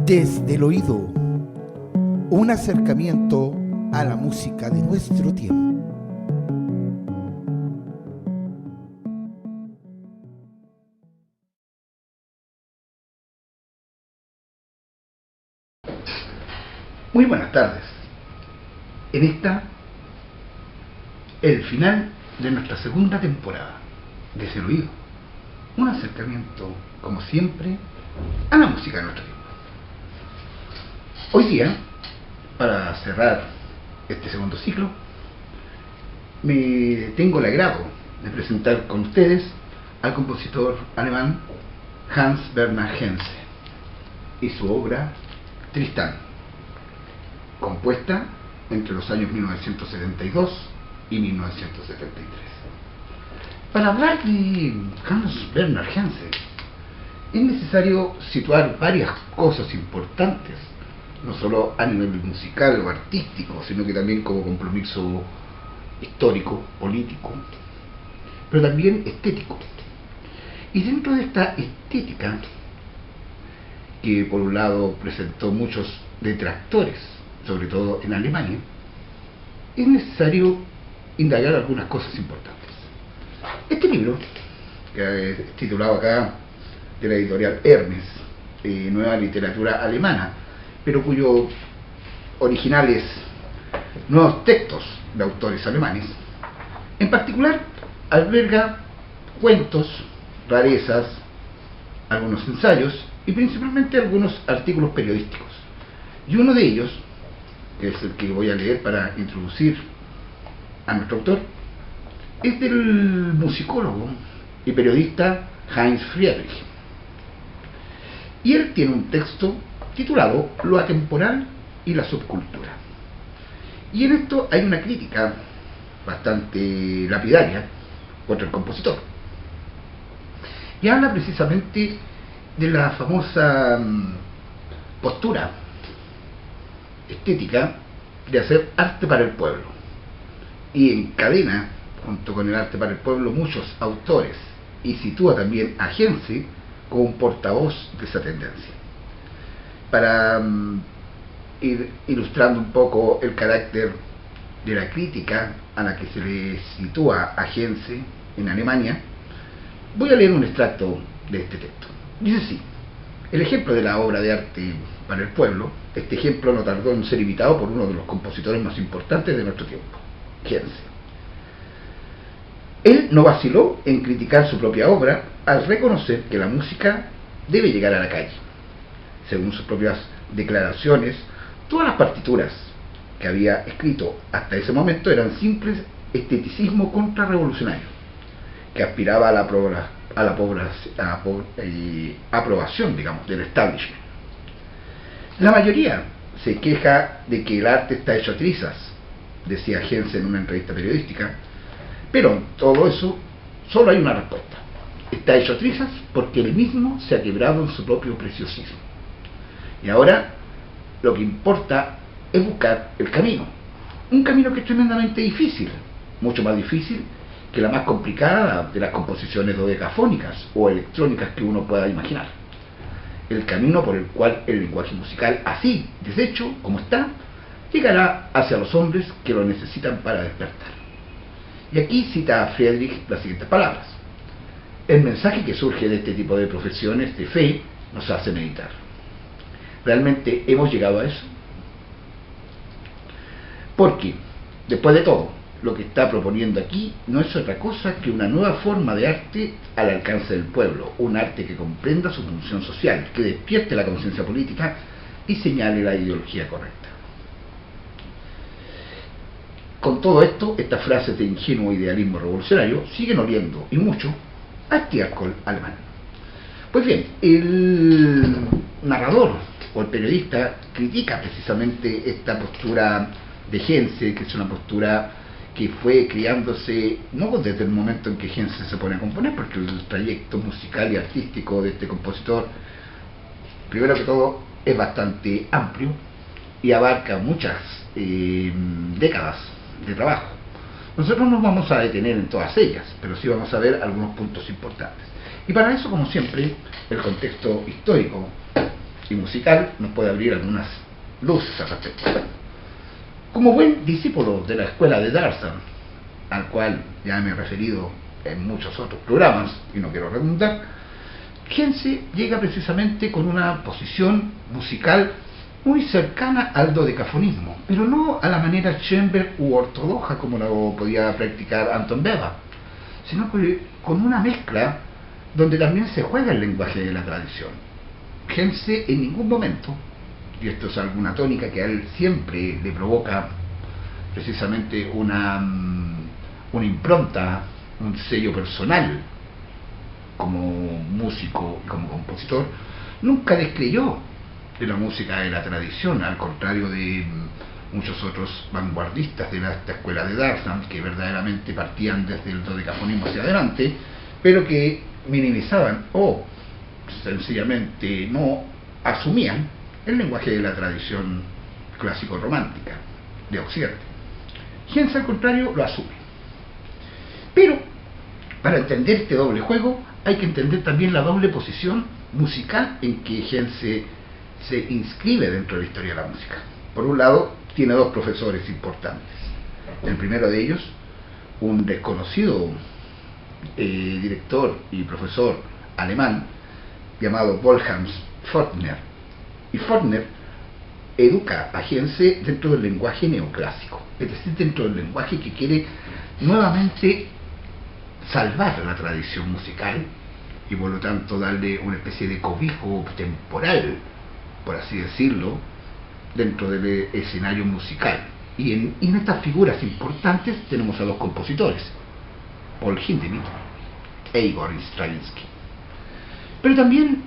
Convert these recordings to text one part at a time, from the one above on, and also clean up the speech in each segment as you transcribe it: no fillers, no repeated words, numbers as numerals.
Desde el oído, un acercamiento a la música de nuestro tiempo. Muy buenas tardes. En el final de nuestra segunda temporada, Desde el oído, un acercamiento, como siempre, a la música de nuestro tiempo. Hoy día, para cerrar este segundo ciclo, me tengo el agrado de presentar con ustedes al compositor alemán Hans Bernhard Henze y su obra Tristán, compuesta entre los años 1972 y 1973. Para hablar de Hans Bernhard Henze es necesario situar varias cosas importantes, no solo a nivel musical o artístico, sino que también como compromiso histórico, político, pero también estético. Y dentro de esta estética, que por un lado presentó muchos detractores, sobre todo en Alemania, es necesario indagar algunas cosas importantes. Este libro, que es titulado acá de la editorial Hermes, Nueva Literatura Alemana, pero cuyos originales nuevos textos de autores alemanes, en particular alberga cuentos, rarezas, algunos ensayos y principalmente algunos artículos periodísticos. Y uno de ellos, que es el que voy a leer para introducir a nuestro autor, es del musicólogo y periodista Heinz Friedrich. Y él tiene un texto titulado Lo atemporal y la subcultura. Y en esto hay una crítica bastante lapidaria contra el compositor. Y habla precisamente de la famosa postura estética de hacer arte para el pueblo. Y encadena, junto con el arte para el pueblo, muchos autores, y sitúa también a Henze como un portavoz de esa tendencia. Para ir ilustrando un poco el carácter de la crítica a la que se le sitúa a Henze en Alemania, voy a leer un extracto de este texto. Dice así: el ejemplo de la obra de arte para el pueblo, este ejemplo no tardó en ser imitado por uno de los compositores más importantes de nuestro tiempo, Henze. Él no vaciló en criticar su propia obra al reconocer que la música debe llegar a la calle. Según sus propias declaraciones, todas las partituras que había escrito hasta ese momento eran simples esteticismo contrarrevolucionario, que aspiraba a la aprobación, digamos, del establishment. La mayoría se queja de que el arte está hecho a trizas, decía Henze en una entrevista periodística, pero en todo eso solo hay una respuesta: está hecho a trizas porque él mismo se ha quebrado en su propio preciosismo. Y ahora lo que importa es buscar el camino, un camino que es tremendamente difícil, mucho más difícil que la más complicada de las composiciones dodecafónicas o electrónicas que uno pueda imaginar. El camino por el cual el lenguaje musical, así, deshecho como está, llegará hacia los hombres que lo necesitan para despertar. Y aquí cita a Friedrich las siguientes palabras: el mensaje que surge de este tipo de profesiones de fe nos hace meditar. ¿Realmente hemos llegado a eso? Porque, después de todo, lo que está proponiendo aquí no es otra cosa que una nueva forma de arte al alcance del pueblo, un arte que comprenda su función social, que despierte la conciencia política y señale la ideología correcta. Con todo esto, estas frases de ingenuo idealismo revolucionario siguen oliendo, y mucho, a estiércol alemán. Pues bien, el narrador o el periodista critica precisamente esta postura de Henze, que es una postura que fue criándose no desde el momento en que Henze se pone a componer, porque el trayecto musical y artístico de este compositor, primero que todo, es bastante amplio y abarca muchas décadas de trabajo. Nosotros no vamos a detener en todas ellas, pero sí vamos a ver algunos puntos importantes. Y para eso, como siempre, el contexto histórico y musical nos puede abrir algunas luces al respecto. Como buen discípulo de la escuela de Darsan, al cual ya me he referido en muchos otros programas y no quiero redundar, Heinze llega precisamente con una posición musical muy cercana al dodecafonismo, pero no a la manera Schoenberg u ortodoxa como lo podía practicar Anton Weber, sino que con una mezcla donde también se juega el lenguaje de la tradición. Heinze en ningún momento, y esto es alguna tónica que a él siempre le provoca precisamente una impronta, un sello personal como músico y como compositor, nunca descreyó de la música de la tradición, al contrario de muchos otros vanguardistas de esta escuela de Darsan, que verdaderamente partían desde el dodecafonismo hacia adelante, pero que minimizaban o sencillamente no asumían el lenguaje de la tradición clásico-romántica de Occidente. Heinze, al contrario, lo asume. Pero, para entender este doble juego, hay que entender también la doble posición musical en que Heinze se inscribe dentro de la historia de la música. Por un lado, tiene dos profesores importantes. El primero de ellos, un desconocido director y profesor alemán llamado Wolfgang Fortner. Y Fortner educa a Heinze dentro del lenguaje neoclásico, es decir, dentro del lenguaje que quiere nuevamente salvar la tradición musical y por lo tanto darle una especie de cobijo temporal, por así decirlo, dentro del escenario musical. Y en estas figuras importantes tenemos a dos compositores, Paul Hindemith e Igor Stravinsky. Pero también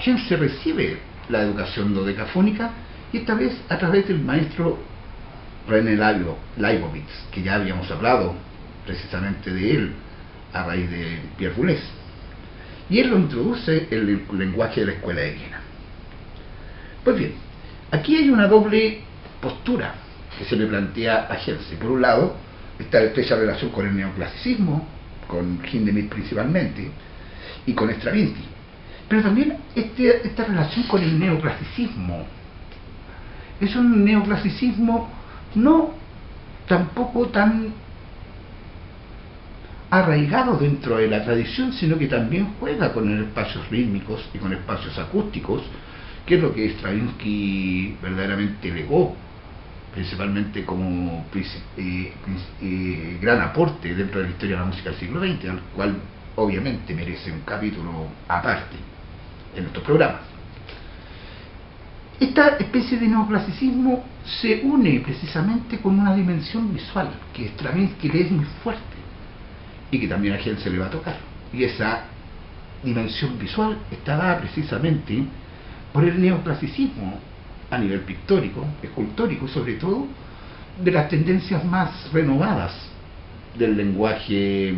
Heinze recibe la educación dodecafónica, y esta vez a través del maestro René Leibowitz, que ya habíamos hablado precisamente de él a raíz de Pierre Boulez, y él lo introduce en el lenguaje de la escuela de Viena. Pues bien, aquí hay una doble postura que se le plantea a Heinze. Por un lado está la estrecha relación con el neoclasicismo, con Hindemith principalmente, y con Stravinsky, pero también esta relación con el neoclasicismo es un neoclasicismo no tampoco tan arraigado dentro de la tradición, sino que también juega con espacios rítmicos y con espacios acústicos, que es lo que Stravinsky verdaderamente legó, principalmente como gran aporte dentro de la historia de la música del siglo XX, al cual obviamente merece un capítulo aparte en nuestros programas. Esta especie de neoclasicismo se une precisamente con una dimensión visual que Stravinsky le es muy fuerte y que también a Heinze le va a tocar, y esa dimensión visual está dada precisamente por el neoclasicismo a nivel pictórico, escultórico y sobre todo de las tendencias más renovadas del lenguaje,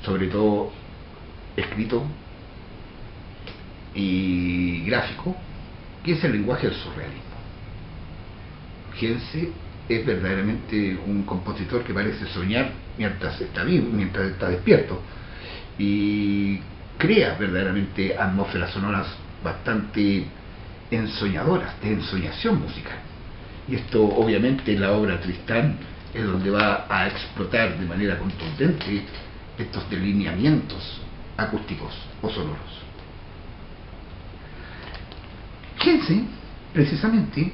sobre todo escrito y gráfico, que es el lenguaje del surrealismo. Heinze es verdaderamente un compositor que parece soñar mientras está vivo, mientras está despierto, y crea verdaderamente atmósferas sonoras bastante ensoñadoras, de ensoñación musical. Y esto obviamente en la obra Tristán es donde va a explotar de manera contundente estos delineamientos acústicos o sonoros. Heinze, precisamente,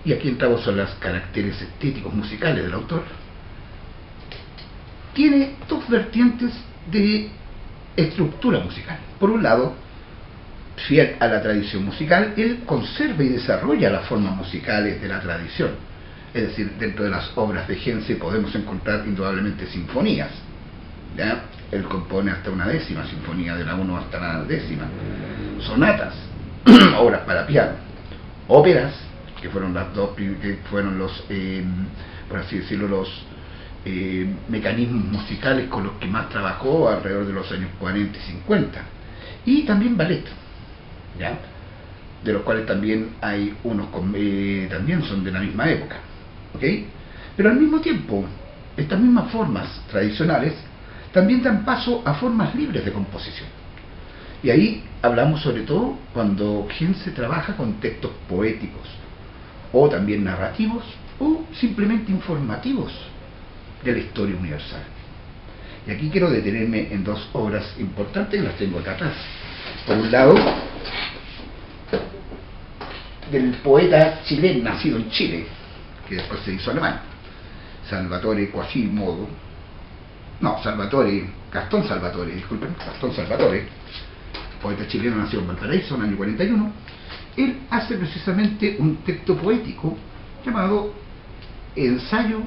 y aquí entramos a los caracteres estéticos musicales del autor, tiene dos vertientes de estructura musical. Por un lado, fiel a la tradición musical, él conserva y desarrolla las formas musicales de la tradición. Es decir, dentro de las obras de Heinze podemos encontrar indudablemente sinfonías, ¿ya? Él compone hasta una 10ª sinfonía, de la 1 hasta la 10ª, sonatas, obras para piano, óperas, que fueron las dos, que fueron los, por así decirlo, los mecanismos musicales con los que más trabajó alrededor de los años 40 y 50, y también ballet, ¿ya? De los cuales también hay unos también son de la misma época, ¿ok? Pero al mismo tiempo, estas mismas formas tradicionales también dan paso a formas libres de composición. Y ahí hablamos sobre todo cuando Henze trabaja con textos poéticos, o también narrativos, o simplemente informativos de la historia universal. Y aquí quiero detenerme en dos obras importantes que las tengo acá atrás. Por un lado, del poeta chileno nacido en Chile, que después se hizo alemán, Salvatore Quasimodo, Gastón Salvatore, poeta chileno nacido en Valparaíso en el año 41. Él hace precisamente un texto poético llamado Ensayo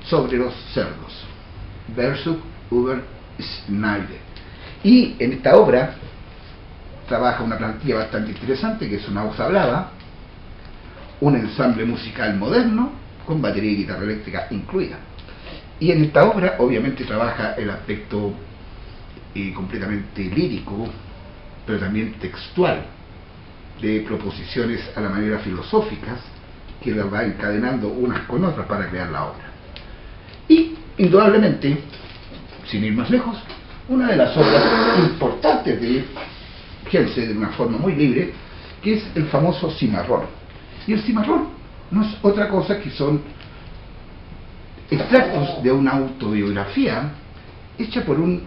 sobre los cerdos, Versuch über Schneide. Y en esta obra trabaja una plantilla bastante interesante, que es una voz hablada, un ensamble musical moderno con batería y guitarra eléctrica incluida. Y en esta obra obviamente trabaja el aspecto completamente lírico, pero también textual, de proposiciones a la manera filosóficas, que las va encadenando unas con otras para crear la obra. Y indudablemente, sin ir más lejos, una de las obras importantes de Henze, de una forma muy libre, que es el famoso cimarrón. Y el cimarrón no es otra cosa que son extractos de una autobiografía hecha por un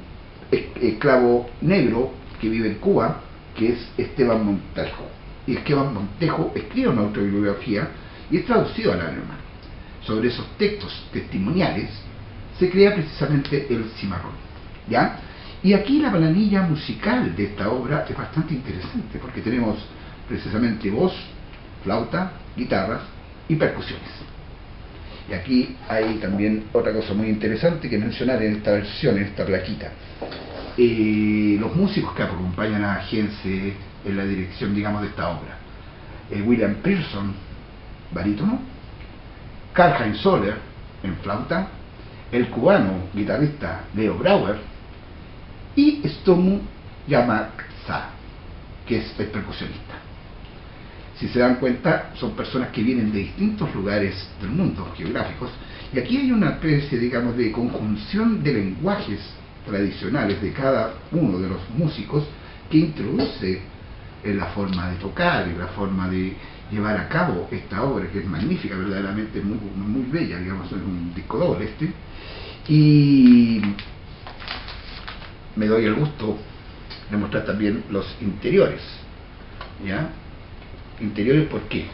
esclavo negro que vive en Cuba, que es Esteban Montejo. Y Esteban Montejo escribe una autobiografía y es traducido al alemán. Sobre esos textos testimoniales se crea precisamente el cimarrón, ¿ya? Y aquí la planilla musical de esta obra es bastante interesante, porque tenemos precisamente voz, flauta, guitarras y percusiones. Y aquí hay también otra cosa muy interesante que mencionar en esta versión, en esta plaquita. Los músicos que acompañan a Henze en la dirección, digamos, de esta obra: William Pearson, barítono; Karl-Heinz Zoller, en flauta; el cubano guitarrista Leo Brauer; y Stomu Yamaksa, que es el percusionista. Si se dan cuenta, son personas que vienen de distintos lugares del mundo, geográficos, y aquí hay una especie, digamos, de conjunción de lenguajes tradicionales de cada uno de los músicos, que introduce en la forma de tocar y la forma de llevar a cabo esta obra, que es magnífica, verdaderamente muy, muy bella, digamos, es un disco doble este. Y me doy el gusto de mostrar también los interiores, ¿ya? Interiores, ¿por qué?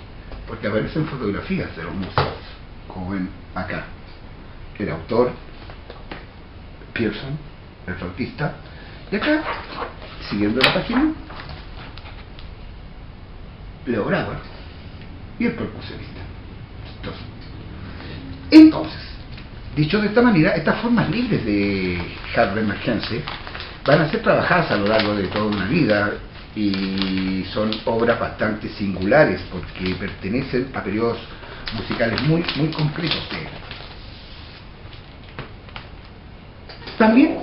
Porque aparecen fotografías de los músicos, como ven acá. El autor, Pearson, el flautista, y acá, siguiendo la página, Leo Brauer y el percusionista. Entonces, dicho de esta manera, estas formas libres de Hans Werner Henze van a ser trabajadas a lo largo de toda una vida, y son obras bastante singulares porque pertenecen a periodos musicales muy, muy concretos de él. También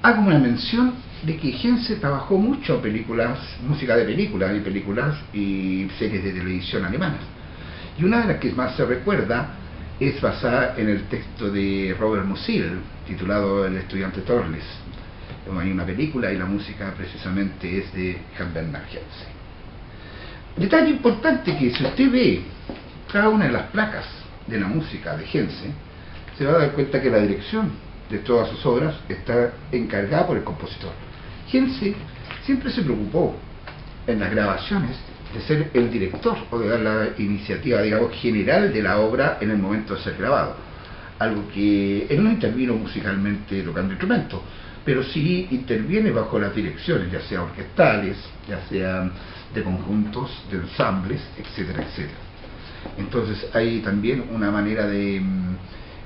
hago una mención de que Henze trabajó mucho películas, música de películas y series de televisión alemanas, y una de las que más se recuerda es basada en el texto de Robert Musil, titulado El estudiante Torles. Hay una película y la música precisamente es de Hans Werner Henze. Detalle importante, que si usted ve cada una de las placas de la música de Henze, se va a dar cuenta que la dirección de todas sus obras está encargada por el compositor. Henze siempre se preocupó en las grabaciones de ser el director, o de dar la iniciativa, digamos, general de la obra en el momento de ser grabado. Algo que él no intervino musicalmente tocando instrumentos, pero sí interviene bajo las direcciones, ya sea orquestales, ya sea de conjuntos, de ensambles, etcétera, etcétera. Entonces hay también una manera de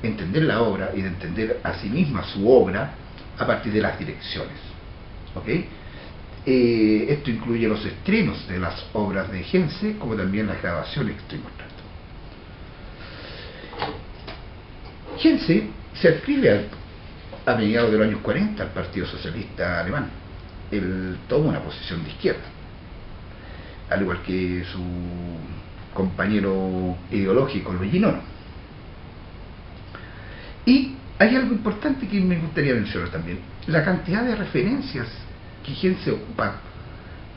entender la obra y de entender a sí misma su obra a partir de las direcciones, ¿ok? Esto incluye los estrenos de las obras de Henze, como también las grabaciones que estoy mostrando. Henze se adscribe a mediados de los años 40 al Partido Socialista Alemán. Él toma una posición de izquierda, al igual que su compañero ideológico, Luigi Nono. Y hay algo importante que me gustaría mencionar también: la cantidad de referencias que Hense ocupa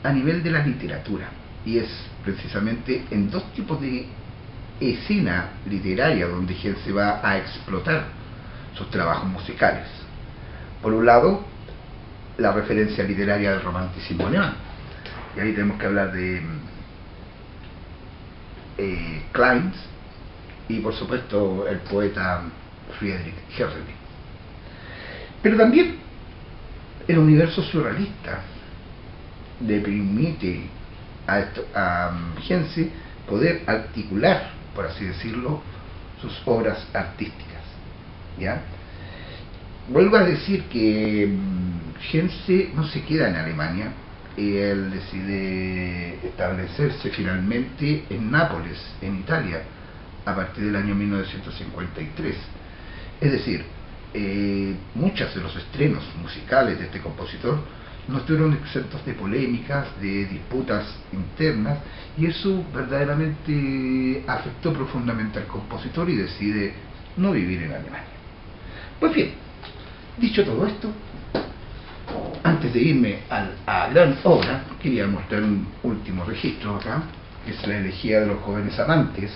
a nivel de la literatura, y es precisamente en dos tipos de escena literaria donde Hense va a explotar sus trabajos musicales. Por un lado, la referencia literaria del romanticismo alemán, y ahí tenemos que hablar de Kleins y por supuesto el poeta Friedrich Herrlich. Pero también el universo surrealista le permite a Hense poder articular, por así decirlo, sus obras artísticas, ¿ya? Vuelvo a decir que Hense no se queda en Alemania, él decide establecerse finalmente en Nápoles, en Italia, a partir del año 1953. Es decir, muchos de los estrenos musicales de este compositor no estuvieron exentos de polémicas, de disputas internas, y eso verdaderamente afectó profundamente al compositor y decide no vivir en Alemania. Pues bien, dicho todo esto, antes de irme a la gran obra, quería mostrar un último registro acá, que es la elegía de los jóvenes amantes,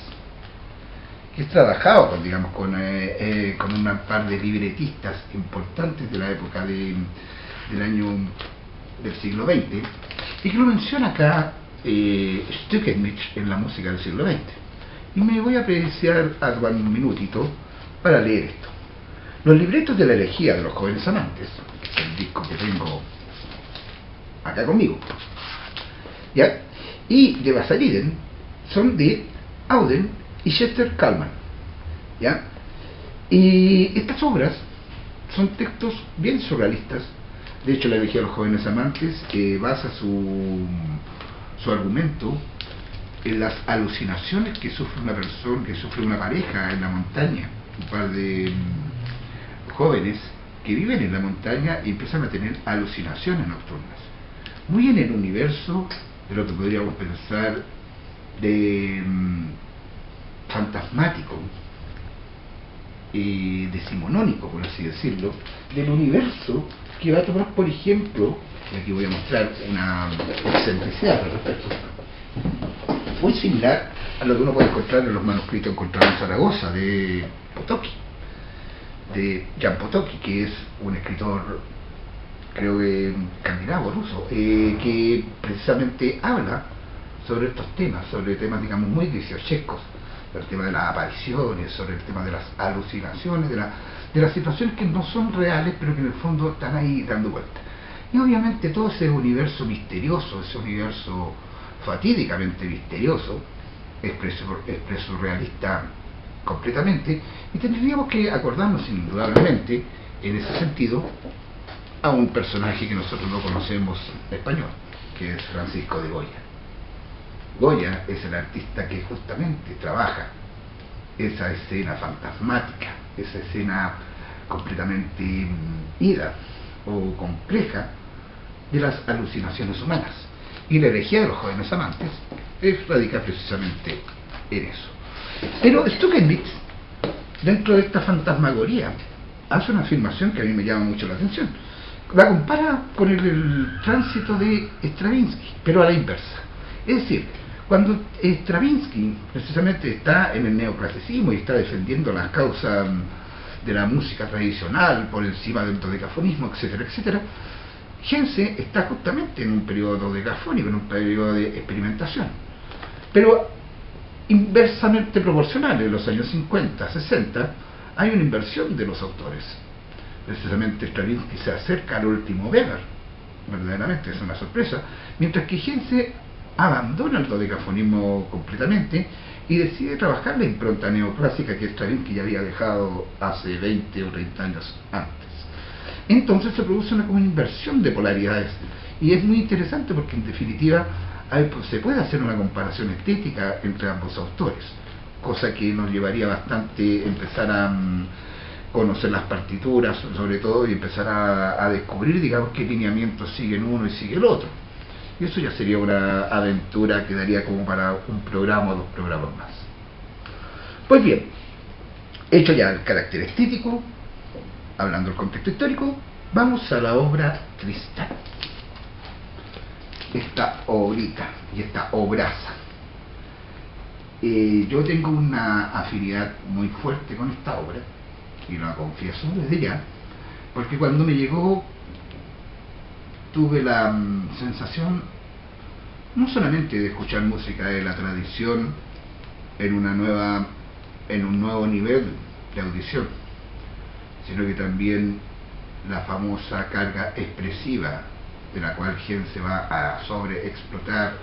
que es trabajado con, digamos, con una par de libretistas importantes de la época del siglo XX, y que lo menciona acá Stückemich en la música del siglo XX. Y me voy a apreciar algo un minutito para leer esto. Los libretos de la elegía de los jóvenes amantes, que es el disco que tengo acá conmigo, ¿ya? Y de Vasaliden son de Auden y Chester Kallman, ¿ya? Y estas obras son textos bien surrealistas. De hecho, la elegía de los jóvenes amantes basa su argumento en las alucinaciones que sufre una persona, que sufre una pareja en la montaña, un par de jóvenes que viven en la montaña y empiezan a tener alucinaciones nocturnas, muy en el universo de lo que podríamos pensar de fantasmático, decimonónico, por así decirlo, del universo que va a tomar, por ejemplo, y aquí voy a mostrar una excentricidad al respecto, muy similar a lo que uno puede encontrar en los manuscritos encontrados en Zaragoza de Potocki, de Jan Potocki, que es un escritor, creo que escandinavo, ruso, que precisamente habla sobre estos temas, sobre temas, digamos, muy dieciochescos, sobre el tema de las apariciones, sobre el tema de las alucinaciones, de las situaciones que no son reales, pero que en el fondo están ahí dando vuelta. Y obviamente todo ese universo misterioso, ese universo fatídicamente misterioso, es surrealista completamente, y tendríamos que acordarnos indudablemente, en ese sentido, a un personaje que nosotros no conocemos español, que es Francisco de Goya. Goya es el artista que justamente trabaja esa escena fantasmática, esa escena completamente ida o compleja de las alucinaciones humanas. Y la elegía de los jóvenes amantes radica precisamente en eso. Pero Stückemich, dentro de esta fantasmagoría, hace una afirmación que a mí me llama mucho la atención. La compara con el tránsito de Stravinsky, pero a la inversa. Es decir, cuando Stravinsky precisamente está en el neoclasicismo y está defendiendo las causas de la música tradicional por encima del dodecafonismo, etcétera, etcétera, Hense está justamente en un periodo decafónico, en un periodo de experimentación, pero inversamente proporcional. En los años 50, 60 hay una inversión de los autores. Precisamente Stravinsky se acerca al último Weber, verdaderamente es una sorpresa, mientras que Hense abandona el dodecafonismo completamente y decide trabajar la impronta neoclásica que Stravinsky ya había dejado hace 20 o 30 años antes. Entonces se produce una como inversión de polaridades, y es muy interesante porque en definitiva se puede hacer una comparación estética entre ambos autores, cosa que nos llevaría bastante empezar a conocer las partituras sobre todo, y empezar a descubrir, digamos, qué lineamientos siguen uno y sigue el otro. Y eso ya sería una aventura que daría como para un programa o dos programas más. Pues bien, hecho ya el carácter estético, hablando del contexto histórico, vamos a la obra Tristán. esta obrita y esta obraza. Yo tengo una afinidad muy fuerte con esta obra, y lo confieso desde ya, porque cuando me llegó tuve la sensación no solamente de escuchar música de la tradición en un nuevo nivel de audición, sino que también la famosa carga expresiva de la cual se va a sobreexplotar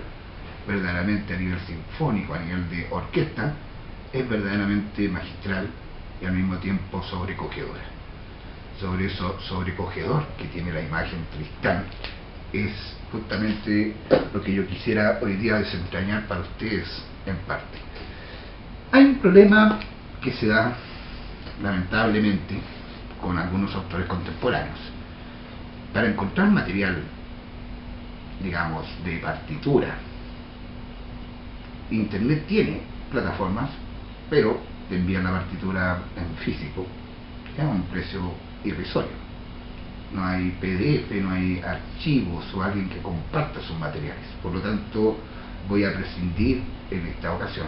verdaderamente a nivel sinfónico, a nivel de orquesta, es verdaderamente magistral y al mismo tiempo sobrecogedora. Sobre eso sobrecogedor que tiene la imagen Tristán es justamente lo que yo quisiera hoy día desentrañar para ustedes en parte. Hay un problema que se da lamentablemente con algunos autores contemporáneos. Para encontrar material, digamos, de partitura, Internet tiene plataformas, pero te envían la partitura en físico a un precio irrisorio. No hay PDF, no hay archivos o alguien que comparta sus materiales. Por lo tanto, voy a prescindir en esta ocasión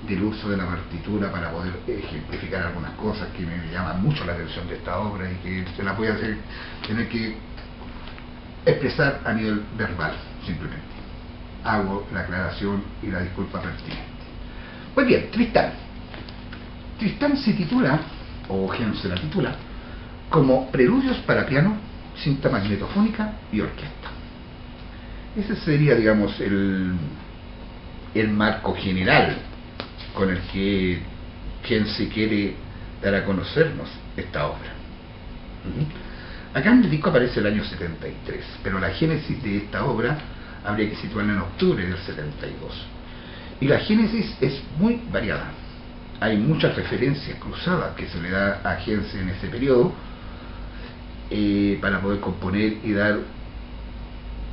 del uso de la partitura para poder ejemplificar algunas cosas que me llaman mucho la atención de esta obra y que se la voy a hacer tener que expresar a nivel verbal, simplemente. Hago la aclaración y la disculpa pertinente. Pues bien, Tristán. Tristán se titula, o Henze la titula, como Preludios para piano, cinta magnetofónica y orquesta. Ese sería, digamos, el marco general con el que Henze quiere dar a conocernos esta obra. Acá en el disco aparece el año 73, pero la génesis de esta obra habría que situarla en octubre del 72. Y la génesis es muy variada. Hay muchas referencias cruzadas que se le da a Henze en ese periodo para poder componer y dar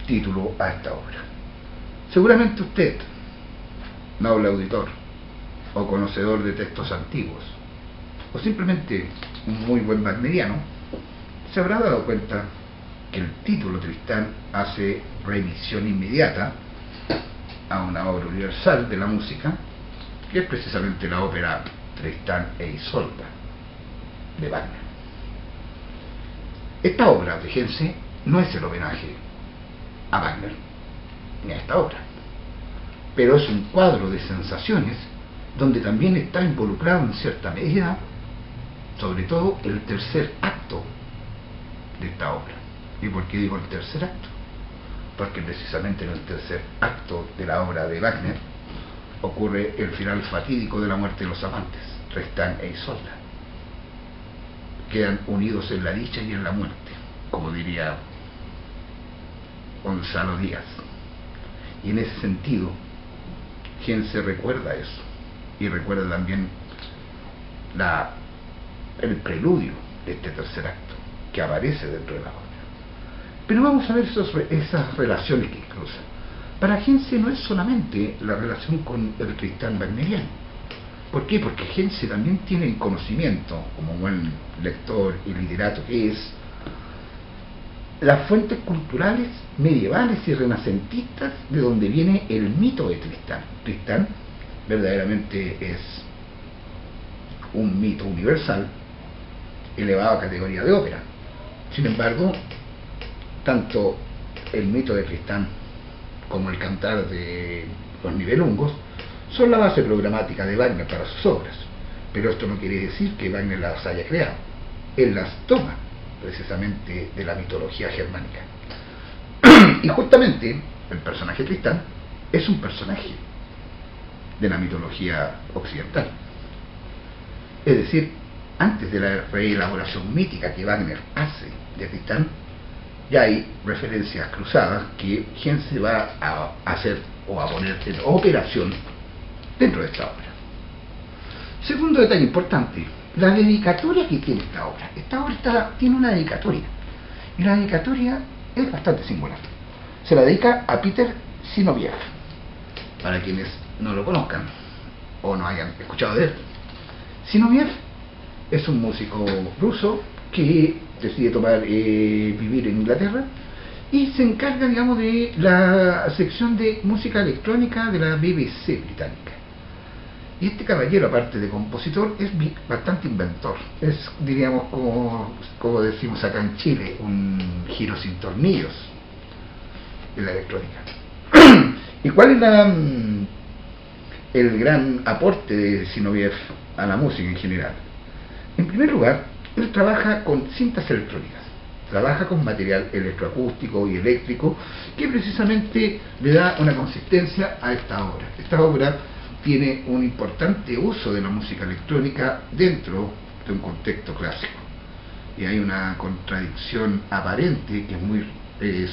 título a esta obra. Seguramente usted, noble auditor, o conocedor de textos antiguos, o simplemente un muy buen wagneriano, se habrá dado cuenta que el título Tristán hace remisión inmediata a una obra universal de la música, que es precisamente la ópera Tristán e Isolda de Wagner. Esta obra de Henze no es el homenaje a Wagner ni a esta obra, pero es un cuadro de sensaciones donde también está involucrado en cierta medida, sobre todo, el tercer acto de esta obra. ¿Y por qué digo el tercer acto? Porque precisamente en el tercer acto de la obra de Wagner ocurre el final fatídico de la muerte de los amantes, Tristán e Isolda. Quedan unidos en la dicha y en la muerte, como diría Gonzalo Díaz. Y en ese sentido, Henze recuerda eso, y recuerda también el preludio de este tercer acto, que aparece dentro de la obra. Pero vamos a ver esas relaciones que cruzan. Para Henze no es solamente la relación con el Tristán wagneriano. ¿Por qué? Porque Henze también tiene el conocimiento, como buen lector y literato que es, las fuentes culturales medievales y renacentistas de donde viene el mito de Tristán. Tristán verdaderamente es un mito universal elevado a categoría de ópera. Sin embargo, tanto el mito de Tristán como el cantar de los Nibelungos son la base programática de Wagner para sus obras, pero esto no quiere decir que Wagner las haya creado. Él las toma precisamente de la mitología germánica. Y justamente el personaje Tristán es un personaje de la mitología occidental. Es decir, antes de la reelaboración mítica que Wagner hace de Tristán, ya hay referencias cruzadas que Henze va a hacer o a poner en operación dentro de esta obra. Segundo detalle importante, la dedicatoria que tiene esta obra. Esta obra tiene una dedicatoria, y la dedicatoria es bastante singular. Se la dedica a Peter Zinoviev, para quienes no lo conozcan o no hayan escuchado de él. Zinoviev es un músico ruso que decide vivir en Inglaterra y se encarga, digamos, de la sección de música electrónica de la BBC británica. Y este caballero, aparte de compositor, es bastante inventor. Es, diríamos, como decimos acá en Chile, un giro sin tornillos en la electrónica. ¿Y cuál es el gran aporte de Zinoviev a la música en general? En primer lugar, él trabaja con cintas electrónicas, trabaja con material electroacústico y eléctrico que precisamente le da una consistencia a esta obra. Esta obra tiene un importante uso de la música electrónica dentro de un contexto clásico. Y hay una contradicción aparente que es muy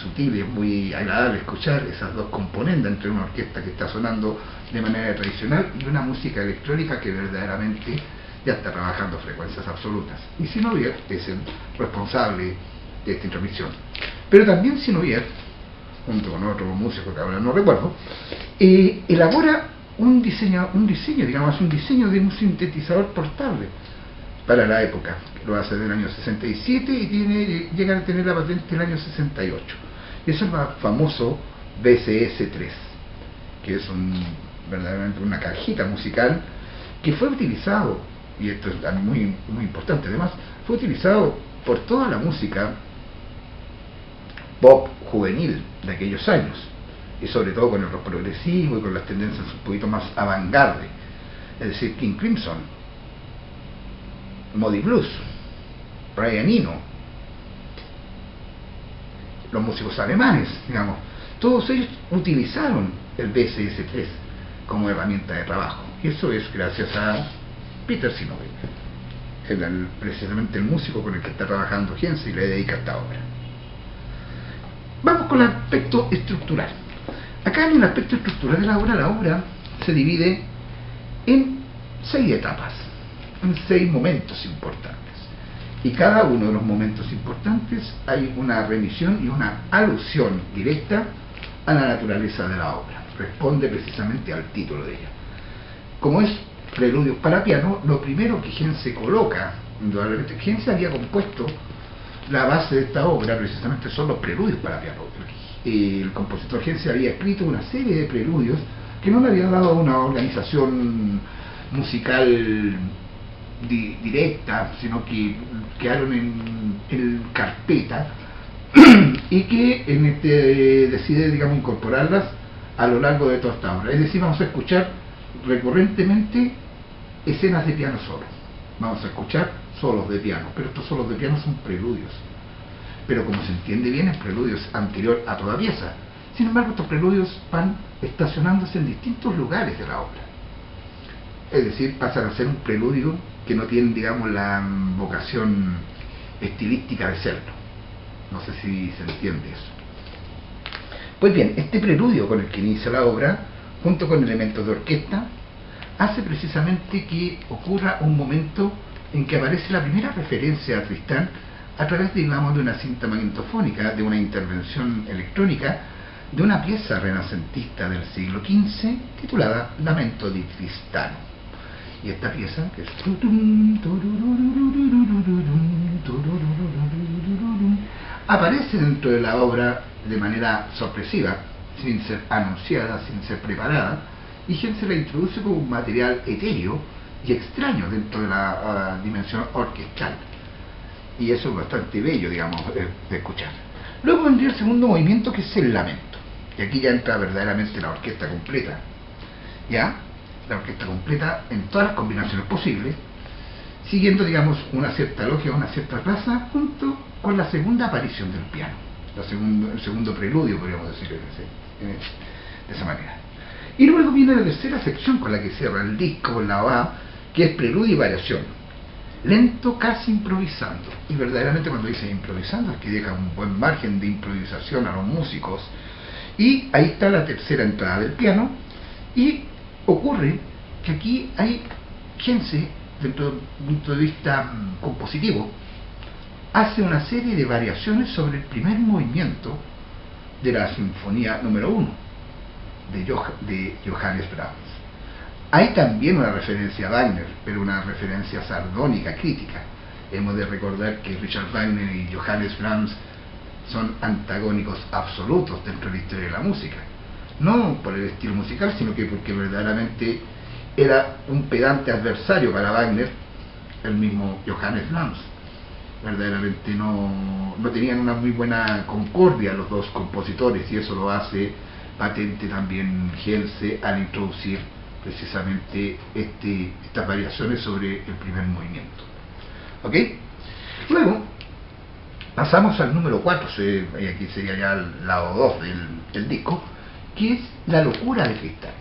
sutil y es muy agradable escuchar esas dos componentes entre una orquesta que está sonando de manera tradicional y una música electrónica que verdaderamente ya está trabajando frecuencias absolutas. Y Zinoviev es el responsable de esta intromisión. Pero también Zinoviev, junto con otro músico que ahora no recuerdo, elabora un diseño de un sintetizador portable para la época. Lo hace del año 67 y llega a tener la patente el año 68. Y es el famoso BCS-3, que es verdaderamente una cajita musical que fue utilizado, y esto es muy, muy importante además, fue utilizado por toda la música pop juvenil de aquellos años, y sobre todo con el rock progresivo y con las tendencias un poquito más avant-garde, es decir, King Crimson, Moody Blues, Brian Eno, los músicos alemanes, digamos, todos ellos utilizaron el BCS-3 como herramienta de trabajo, y eso es gracias a Peter Zinoviev, precisamente el músico con el que está trabajando Henze y le dedica esta obra. Vamos con el aspecto estructural. Acá en el aspecto estructural de la obra se divide en 6 etapas, en 6 momentos importantes. Y cada uno de los momentos importantes hay una remisión y una alusión directa a la naturaleza de la obra. Responde precisamente al título de ella. Como es preludios para piano, lo primero que Henze coloca, indudablemente, Henze había compuesto la base de esta obra, precisamente son los preludios para piano. El compositor Henze había escrito una serie de preludios que no le habían dado una organización musical directa, sino que quedaron en carpeta y que decide, digamos, incorporarlas a lo largo de toda esta obra. Es decir, vamos a escuchar recurrentemente escenas de piano solo, vamos a escuchar solos de piano, pero estos solos de piano son preludios, pero como se entiende bien, el preludio es anterior a toda pieza. Sin embargo, estos preludios van estacionándose en distintos lugares de la obra, es decir, pasan a ser un preludio que no tienen, digamos, la vocación estilística de serlo. No sé si se entiende eso. Pues bien, este preludio con el que inicia la obra, junto con elementos de orquesta, hace precisamente que ocurra un momento en que aparece la primera referencia a Tristán a través, digamos, de una cinta magnetofónica, de una intervención electrónica, de una pieza renacentista del siglo XV titulada Lamento di Tristano. Y esta pieza, que es aparece dentro de la obra de manera sorpresiva, sin ser anunciada, sin ser preparada, y Henze la introduce como un material etéreo y extraño dentro de la dimensión orquestal. Y eso es bastante bello, digamos, de escuchar. Luego vendría el segundo movimiento, que es el lamento. Y aquí ya entra verdaderamente la orquesta completa. ¿Ya? La orquesta completa en todas las combinaciones posibles, siguiendo, digamos, una cierta logia, una cierta raza, junto con la segunda aparición del piano. El segundo preludio, podríamos decir de esa manera. Y luego viene la tercera sección con la que cierra el disco, con la A, que es preludio y variación. Lento, casi improvisando. Y verdaderamente cuando dice improvisando es que deja un buen margen de improvisación a los músicos. Y ahí está la tercera entrada del piano. Y ocurre que aquí hay Henze, dentro de un punto de vista compositivo, hace una serie de variaciones sobre el primer movimiento de la sinfonía número 1 de Johannes Brahms. Hay también una referencia a Wagner, pero una referencia sardónica, crítica. Hemos de recordar que Richard Wagner y Johannes Brahms son antagónicos absolutos dentro de la historia de la música. No por el estilo musical, sino que porque verdaderamente era un pedante adversario para Wagner, el mismo Johannes Brahms. Verdaderamente no tenían una muy buena concordia los dos compositores, y eso lo hace patente también Helse al introducir precisamente estas variaciones sobre el primer movimiento. ¿Ok? Luego pasamos al número 4, aquí sería ya el lado 2 del disco, que es La locura de Tristán.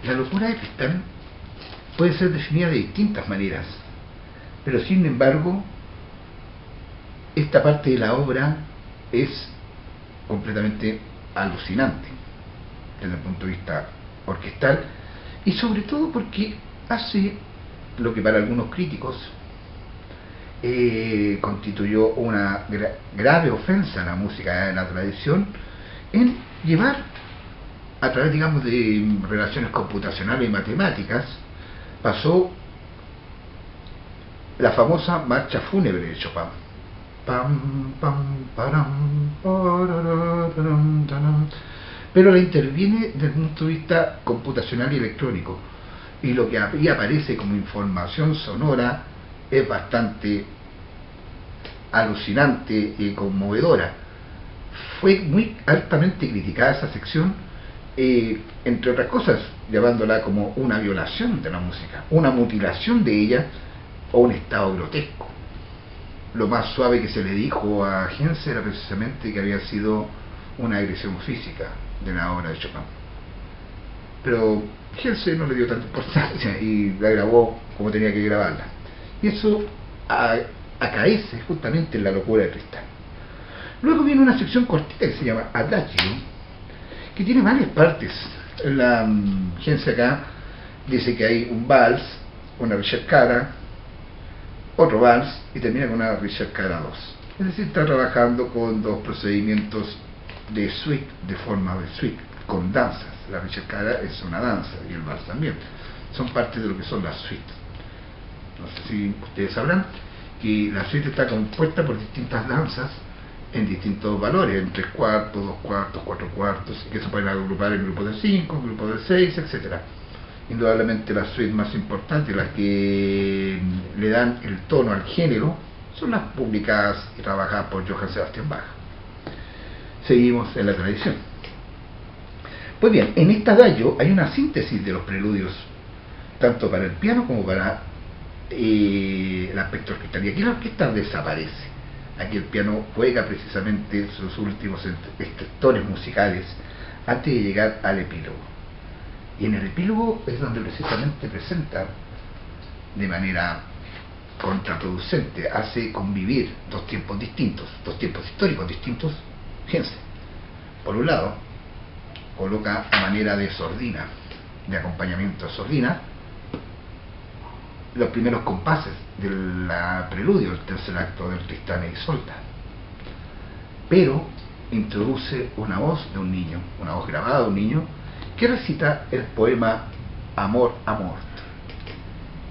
La locura de Tristán puede ser definida de distintas maneras, pero sin embargo esta parte de la obra es completamente alucinante desde el punto de vista orquestal, y sobre todo porque hace lo que para algunos críticos constituyó una grave ofensa a la música de la tradición, en llevar a través, digamos, de relaciones computacionales y matemáticas, pasó la famosa marcha fúnebre de Chopin. Pam, pam, param, pararararam, taram. Pero la interviene desde el punto de vista computacional y electrónico, y lo que ahí aparece como información sonora es bastante alucinante y conmovedora. Fue muy altamente criticada esa sección, entre otras cosas llamándola como una violación de la música, una mutilación de ella, o un estado grotesco. Lo más suave que se le dijo a Hens era precisamente que había sido una agresión física de la obra de Chopin. Pero Hens no le dio tanta importancia y la grabó como tenía que grabarla. Y eso acaece justamente en La locura de Tristán. Luego viene una sección cortita que se llama Adagio, que tiene varias partes. La Hens acá dice que hay un vals, una ricercata, otro vals, y termina con una ricercata 2. Es decir, está trabajando con dos procedimientos de suite, de forma de suite, con danzas. La ricercata es una danza y el vals también. Son parte de lo que son las suites. No sé si ustedes sabrán que la suite está compuesta por distintas danzas en distintos valores, en 3 cuartos, 2 cuartos, 4 cuartos, que se pueden agrupar en grupos de 5, grupos de 6, etcétera. Indudablemente las suites más importantes, las que le dan el tono al género, son las publicadas y trabajadas por Johann Sebastian Bach. Seguimos en la tradición. Pues bien, en esta adagio hay una síntesis de los preludios, tanto para el piano como para el aspecto orquestal. Y aquí la orquesta desaparece. Aquí el piano juega precisamente sus últimos extractores musicales antes de llegar al epílogo. Y en el epílogo es donde precisamente presenta de manera contraproducente, hace convivir dos tiempos distintos, dos tiempos históricos distintos. Fíjense, por un lado coloca a manera de sordina, de acompañamiento a sordina, los primeros compases del preludio del tercer acto del Tristán e Isolda, pero introduce una voz de un niño, una voz grabada de un niño, que recita el poema Amor a Mort,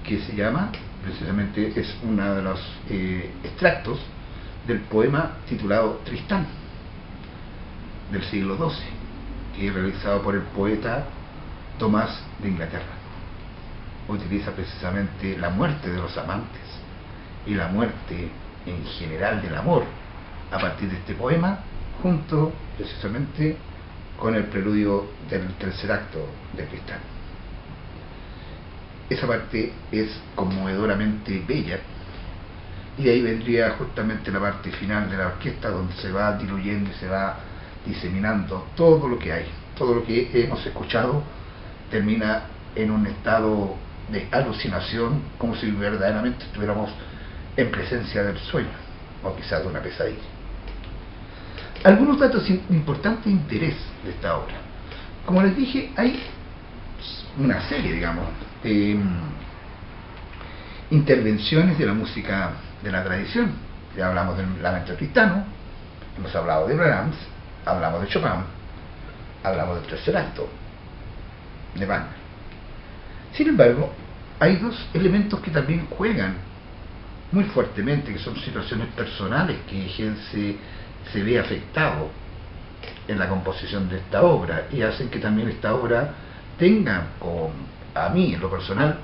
que se llama, precisamente es uno de los extractos del poema titulado Tristán, del siglo XII, que es realizado por el poeta Tomás de Inglaterra. Utiliza precisamente la muerte de los amantes y la muerte en general del amor a partir de este poema, junto precisamente con el preludio del tercer acto de Tristán. Esa parte es conmovedoramente bella, y de ahí vendría justamente la parte final de la orquesta, donde se va diluyendo y se va diseminando todo lo que hay, todo lo que hemos escuchado termina en un estado de alucinación, como si verdaderamente estuviéramos en presencia del sueño, o quizás de una pesadilla. Algunos datos importantes de interés de esta obra. Como les dije, hay una serie, digamos, de intervenciones de la música de la tradición. Ya hablamos del Lamento Tristano, hemos hablado de Brahms, hablamos de Chopin, hablamos del tercer acto de Wagner. Sin embargo, hay dos elementos que también juegan muy fuertemente, que son situaciones personales que Gense se ve afectado en la composición de esta obra, y hacen que también esta obra tenga, a mí en lo personal,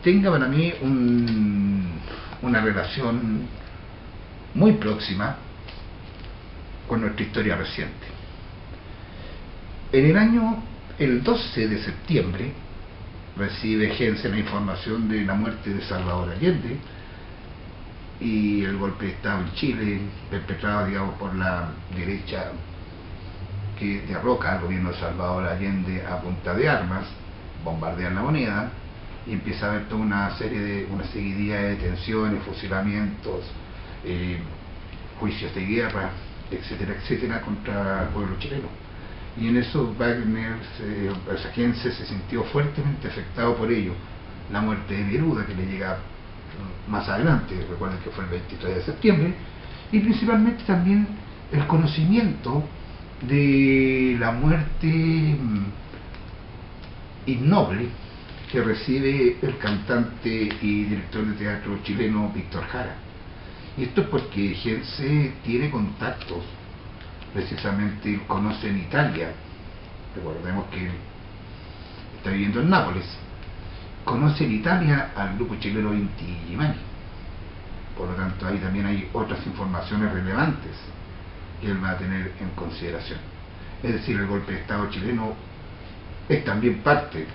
tenga para mí una relación muy próxima con nuestra historia reciente. En el 12 de septiembre, recibe Gense la información de la muerte de Salvador Allende y el golpe de Estado en Chile, perpetrado, digamos, por la derecha, que derroca al gobierno de Salvador Allende a punta de armas, bombardean la moneda, y empieza a haber toda una seguidilla de detenciones, fusilamientos, juicios de guerra, etcétera, etcétera, contra el pueblo chileno. Y en eso Wagner, Gense, se sintió fuertemente afectado por ello. La muerte de Neruda, que le llega más adelante, recuerden que fue el 23 de septiembre, y principalmente también el conocimiento de la muerte innoble que recibe el cantante y director de teatro chileno Víctor Jara. Y esto es porque Gense tiene contactos, precisamente conoce en Italia, recordemos que está viviendo en Nápoles, conoce en Italia al grupo chileno Inti Illimani. Por lo tanto, ahí también hay otras informaciones relevantes que él va a tener en consideración. Es decir, el golpe de Estado chileno es también parte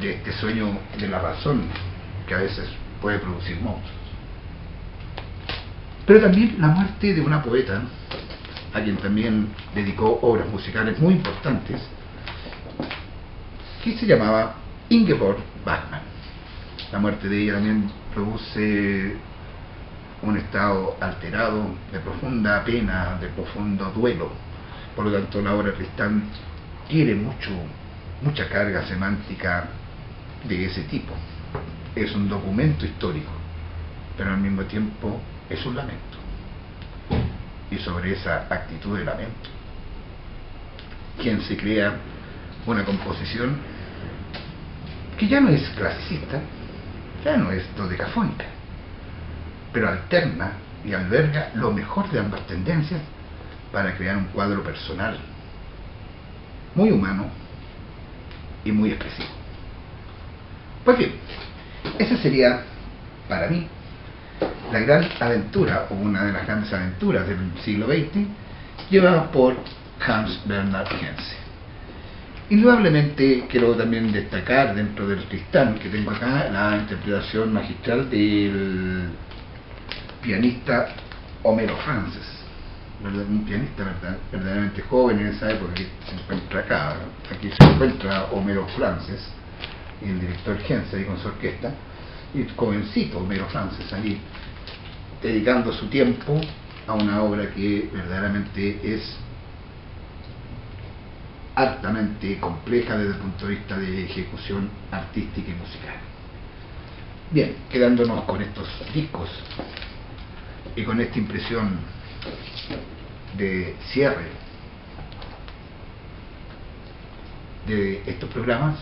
de este sueño de la razón que a veces puede producir monstruos. Pero también la muerte de una poeta a quien también dedicó obras musicales muy importantes, que se llamaba Ingeborg Bachmann. La muerte de ella también produce un estado alterado, de profunda pena, de profundo duelo. Por lo tanto, la obra Tristán tiene mucha carga semántica de ese tipo. Es un documento histórico, pero al mismo tiempo es un lamento. Y sobre esa actitud de lamento, Gense crea una composición que ya no es clasicista, ya no es dodecafónica, pero alterna y alberga lo mejor de ambas tendencias para crear un cuadro personal, muy humano y muy expresivo. Pues bien, esa sería, para mí, la gran aventura, o una de las grandes aventuras del siglo XX, llevada por Hans Bernhard Gense. Indudablemente quiero también destacar dentro del Tristán que tengo acá la interpretación magistral del pianista Homero Francis, un pianista verdaderamente joven en esa época, que se encuentra acá. Aquí se encuentra Homero Francis, el director Gense, ahí con su orquesta, y jovencito Homero Francis ahí dedicando su tiempo a una obra que verdaderamente es altamente compleja desde el punto de vista de ejecución artística y musical. Bien, quedándonos con estos discos y con esta impresión de cierre de estos programas,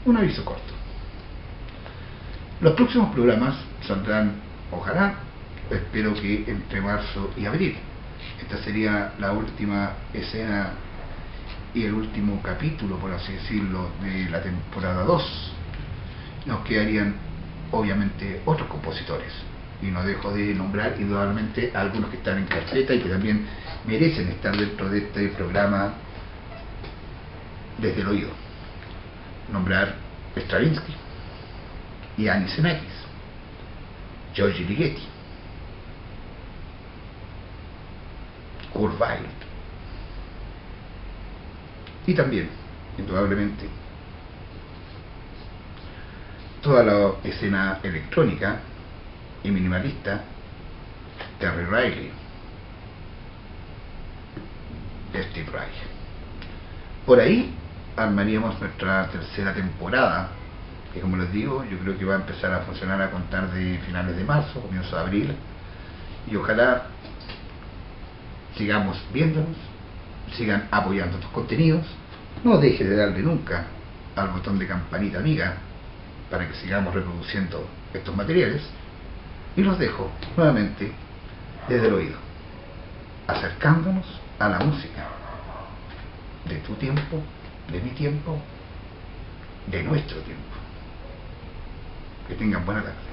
un aviso corto. Los próximos programas saldrán, ojalá, espero que entre marzo y abril. Esta sería la última escena y el último capítulo, por así decirlo, de la temporada 2. Nos quedarían obviamente otros compositores, y no dejo de nombrar indudablemente a algunos que están en carpeta y que también merecen estar dentro de este programa desde el oído. Nombrar Stravinsky y Anis Xenakis, György Ligeti, Kurt Weill, y también, indudablemente, toda la escena electrónica y minimalista, Terry Riley, Steve Reich. Por ahí armaríamos nuestra tercera temporada, que, como les digo, yo creo que va a empezar a funcionar a contar de finales de marzo, comienzo de abril, y ojalá sigamos viéndonos, sigan apoyando estos contenidos, no deje de darle nunca al botón de campanita amiga para que sigamos reproduciendo estos materiales, Y los dejo nuevamente desde el oído, acercándonos a la música de tu tiempo, de mi tiempo, de nuestro tiempo. Que tengan buena tarde.